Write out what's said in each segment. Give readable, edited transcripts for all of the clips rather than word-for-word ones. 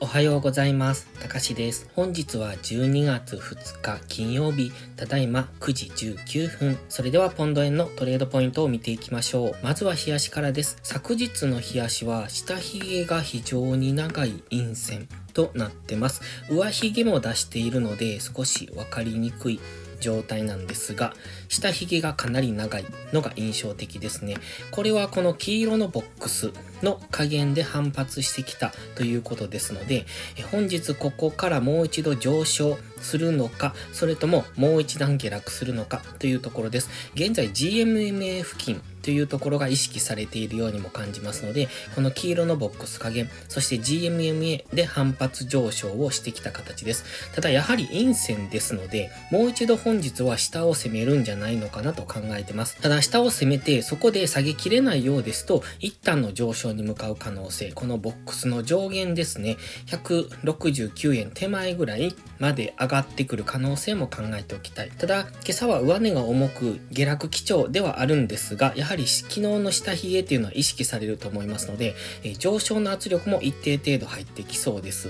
おはようございます。たかしです。本日は12月2日金曜日、ただいま9時19分。それではポンド円のトレードポイントを見ていきましょう。まずは日足からです。昨日の日足は下髭が非常に長い陰線となってます。上髭も出しているので少しわかりにくい状態なんですが、下髭がかなり長いのが印象的ですね。これはこの黄色のボックスの加減で反発してきたということですので、本日ここからもう一度上昇するのか、それとももう一段下落するのかというところです。現在 GMMA 付近というところが意識されているようにも感じますので、この黄色のボックス加減、そして GMMA で反発上昇をしてきた形です。ただやはり陰線ですので、もう一度本日は下を攻めるんじゃないのかなと考えてます。ただ下を攻めてそこで下げきれないようですと、一旦の上昇に向かう可能性、このボックスの上限ですね、169円手前ぐらいまで上がってくる可能性も考えておきたい。ただ今朝は上値が重く下落基調ではあるんですが、やはり昨日の下髭っていうのは意識されると思いますので、上昇の圧力も一定程度入ってきそうです。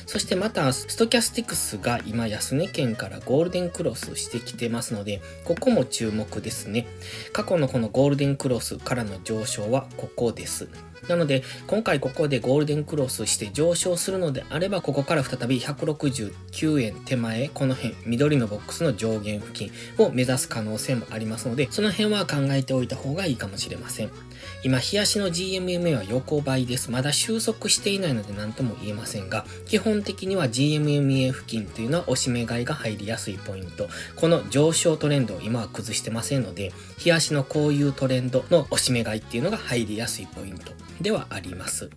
そしてまたストキャスティクスが今安値圏からゴールデンクロスしてきてますので、ここも注目ですね。過去のこのゴールデンクロスからの上昇はここです。なので今回ここでゴールデンクロスして上昇するのであれば、ここから再び169円手前、この辺緑のボックスの上限付近を目指す可能性もありますので、その辺は考えておいた方がいいかもしれません。今日足の GMMA は横ばいです。まだ収束していないので何とも言えませんが、基本的には GMMA 付近というのは押し目買いが入りやすいポイント。この上昇トレンドを今は崩してませんので、日足のこういうトレンドの押し目買いっていうのが入りやすいポイントではあります。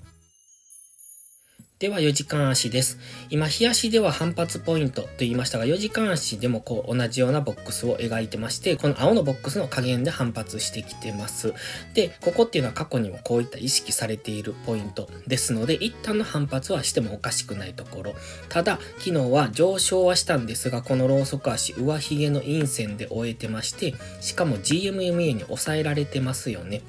では4時間足です。今、日足では反発ポイントと言いましたが、4時間足でも同じようなボックスを描いてまして、この青のボックスの加減で反発してきてます。で、ここっていうのは過去にもこういった意識されているポイントですので、一旦の反発はしてもおかしくないところ。ただ、昨日は上昇はしたんですが、このローソク足、上髭の陰線で終えてまして、しかも GMMA に抑えられてますよね。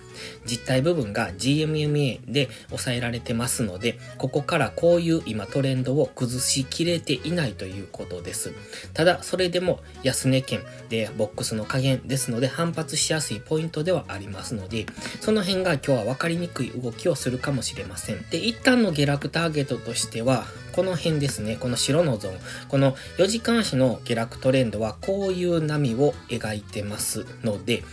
実体部分が GMMA で抑えられてますので、ここからこういう今トレンドを崩しきれていないということです。ただそれでも安値圏でボックスの加減ですので反発しやすいポイントではありますので、その辺が今日は分かりにくい動きをするかもしれません。で、一旦の下落ターゲットとしてはこの辺ですね。この白のゾーン、この4時間足の下落トレンドはこういう波を描いてますので、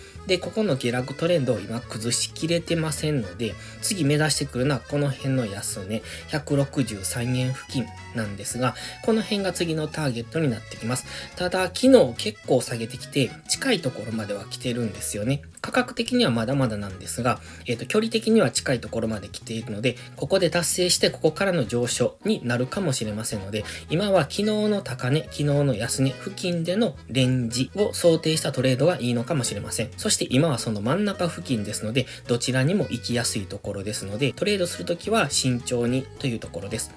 ここの下落トレンドを今崩しきれてませんので、次目指してくるのはこの辺の安値、163円付近なんですが、この辺が次のターゲットになってきます。ただ、昨日結構下げてきて、近いところまでは来てるんですよね。価格的にはまだまだなんですが、距離的には近いところまで来ているので、ここで達成してここからの上昇になるかもしれませんので、今は昨日の高値、昨日の安値付近でのレンジを想定したトレードがいいのかもしれません。そして今はその真ん中付近ですので、どちらにも行きやすいところですので、トレードするときは慎重にというところです。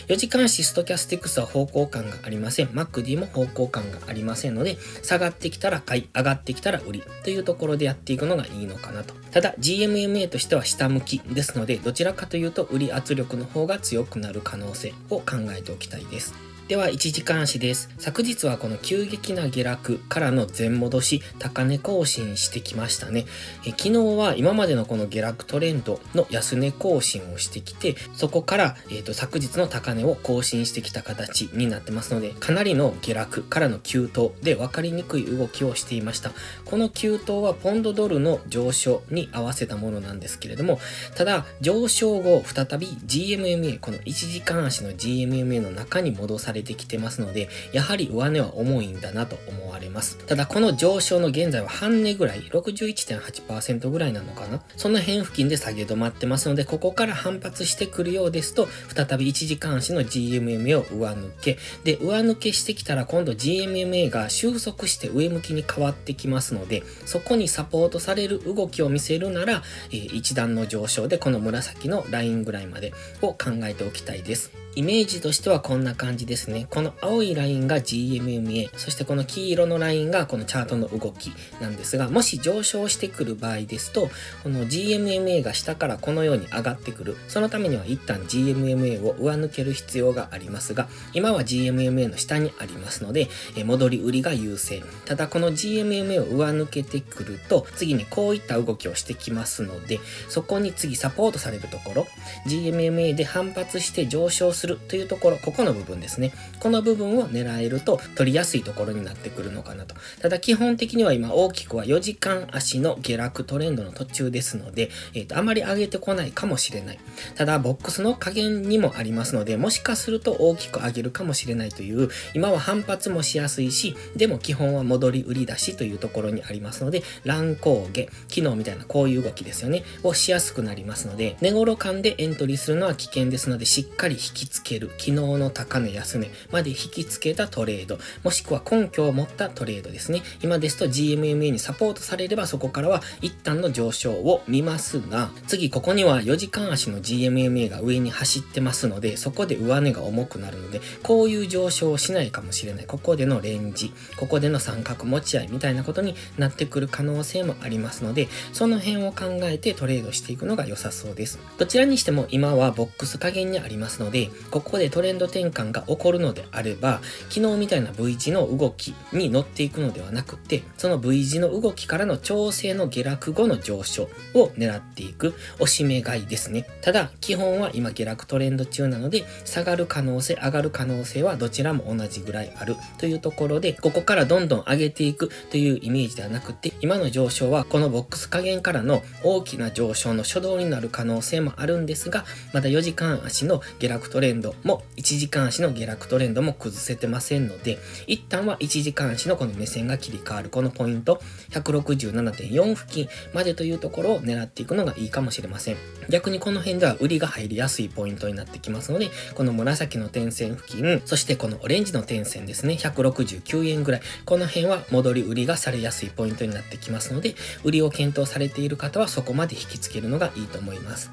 4時間足ストキャスティクスは方向感がありません。MACD も方向感がありませんので、下がってきたら買い、上がってきたら売りというところでやっていくのがいいのかなと。ただ GMMA としては下向きですので、どちらかというと売り圧力の方が強くなる可能性を考えておきたいです。では1時間足です。昨日はこの急激な下落からの前戻し、高値更新してきましたね。昨日は今までのこの下落トレンドの安値更新をしてきて、そこから、昨日の高値を更新してきた形になってますので、かなりの下落からの急騰で分かりにくい動きをしていました。この急騰はポンドドルの上昇に合わせたものなんですけれども、ただ上昇後再び GMMA、この1時間足の GMMA の中に戻されてきてますので、やはり上値は重いんだなと思われます。ただこの上昇の現在は半値ぐらい 61.8% ぐらいなのかな、その辺付近で下げ止まってますので、ここから反発してくるようですと再び1時間足の GMMA を上抜けで、上抜けしてきたら今度 GMMA が収束して上向きに変わってきますので、そこにサポートされる動きを見せるなら、一段の上昇でこの紫のラインぐらいまでを考えておきたいです。イメージとしてはこんな感じです。ですね、この青いラインが GMMA、そしてこの黄色のラインがこのチャートの動きなんですが、もし上昇してくる場合ですと、この GMMA が下からこのように上がってくる。そのためには一旦 GMMA を上抜ける必要がありますが、今は GMMA の下にありますので、戻り売りが優勢。ただこの GMMA を上抜けてくると、次にこういった動きをしてきますので、そこに次サポートされるところ、GMMA で反発して上昇するというところ、ここの部分ですね。この部分を狙えると取りやすいところになってくるのかなと。ただ基本的には今大きくは4時間足の下落トレンドの途中ですので、あまり上げてこないかもしれない。ただボックスの加減にもありますので、もしかすると大きく上げるかもしれないという、今は反発もしやすいし、でも基本は戻り売り出しというところにありますので、乱高下、昨日みたいなこういう動きですよね、をしやすくなりますので、値頃感でエントリーするのは危険ですので、しっかり引きつける、昨日の高値安値まで引きつけたトレード、もしくは根拠を持ったトレードですね。今ですと GMMA にサポートされれば、そこからは一旦の上昇を見ますが、次ここには4時間足の GMMA が上に走ってますので、そこで上値が重くなるので、こういう上昇をしないかもしれない。ここでのレンジ、ここでの三角持ち合いみたいなことになってくる可能性もありますので、その辺を考えてトレードしていくのが良さそうです。どちらにしても今はボックス加減にありますので、ここでトレンド転換が起こるのであれば、昨日みたいな V 字の動きに乗っていくのではなくて、その V 字の動きからの調整の下落後の上昇を狙っていくおしめ買いですね。ただ基本は今下落トレンド中なので、下がる可能性上がる可能性はどちらも同じぐらいあるというところで、ここからどんどん上げていくというイメージではなくて、今の上昇はこのボックス加減からの大きな上昇の初動になる可能性もあるんですが、まだ4時間足の下落トレンドも1時間足の下落トレンドも崩せてませんので、一旦は1時間足のこの目線が切り替わるこのポイント 167.4 付近までというところを狙っていくのがいいかもしれません。逆にこの辺では売りが入りやすいポイントになってきますので、この紫の点線付近、そしてこのオレンジの点線ですね、169円ぐらい、この辺は戻り売りがされやすいポイントになってきますので、売りを検討されている方はそこまで引きつけるのがいいと思います。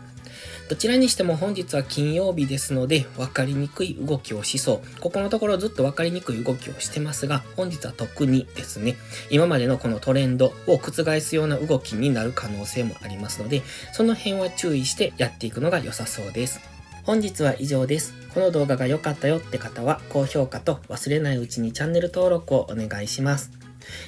どちらにしても本日は金曜日ですので、分かりにくい動きをしそう。ここのところずっと分かりにくい動きをしてますが、本日は特にですね、今までのこのトレンドを覆すような動きになる可能性もありますので、その辺は注意してやっていくのが良さそうです。本日は以上です。この動画が良かったよって方は、高評価と忘れないうちにチャンネル登録をお願いします。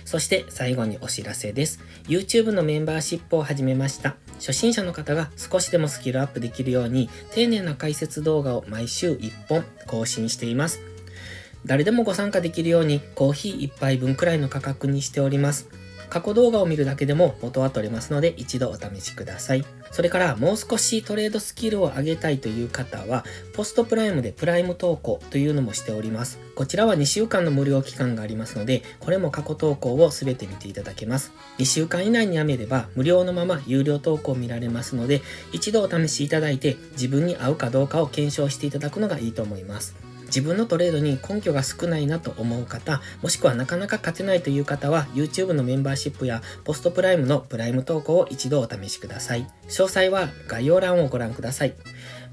そして最後にお知らせです。YouTube のメンバーシップを始めました。初心者の方が少しでもスキルアップできるように、丁寧な解説動画を毎週1本更新しています。誰でもご参加できるようにコーヒー1杯分くらいの価格にしております。過去動画を見るだけでも元は取れますので、一度お試しください。それからもう少しトレードスキルを上げたいという方は、ポストプライムでプライム投稿というのもしております。こちらは2週間の無料期間がありますので、これも過去投稿をすべて見ていただけます。2週間以内にやめれば無料のまま有料投稿を見られますので、一度お試しいただいて自分に合うかどうかを検証していただくのがいいと思います。自分のトレードに根拠が少ないなと思う方、もしくはなかなか勝てないという方は YouTube のメンバーシップやポストプライムのプライム投稿を一度お試しください。詳細は概要欄をご覧ください。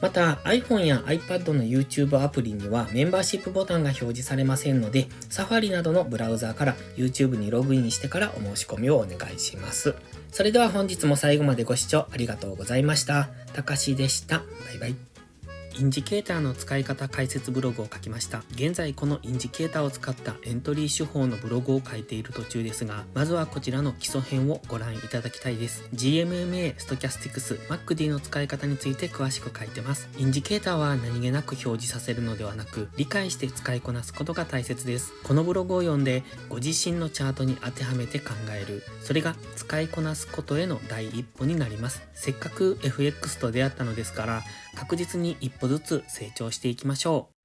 また iPhone や iPad の YouTube アプリにはメンバーシップボタンが表示されませんので、Safari などのブラウザーから YouTube にログインしてからお申し込みをお願いします。それでは本日も最後までご視聴ありがとうございました。たかしでした。バイバイ。インジケーターの使い方解説ブログを書きました。現在このインジケーターを使ったエントリー手法のブログを書いている途中ですが、まずはこちらの基礎編をご覧いただきたいです。GMMA、ストキャスティクス、MACD の使い方について詳しく書いてます。インジケーターは何気なく表示させるのではなく、理解して使いこなすことが大切です。このブログを読んで、ご自身のチャートに当てはめて考える。それが使いこなすことへの第一歩になります。せっかく FX と出会ったのですから、確実に一歩ずつ成長していきましょう。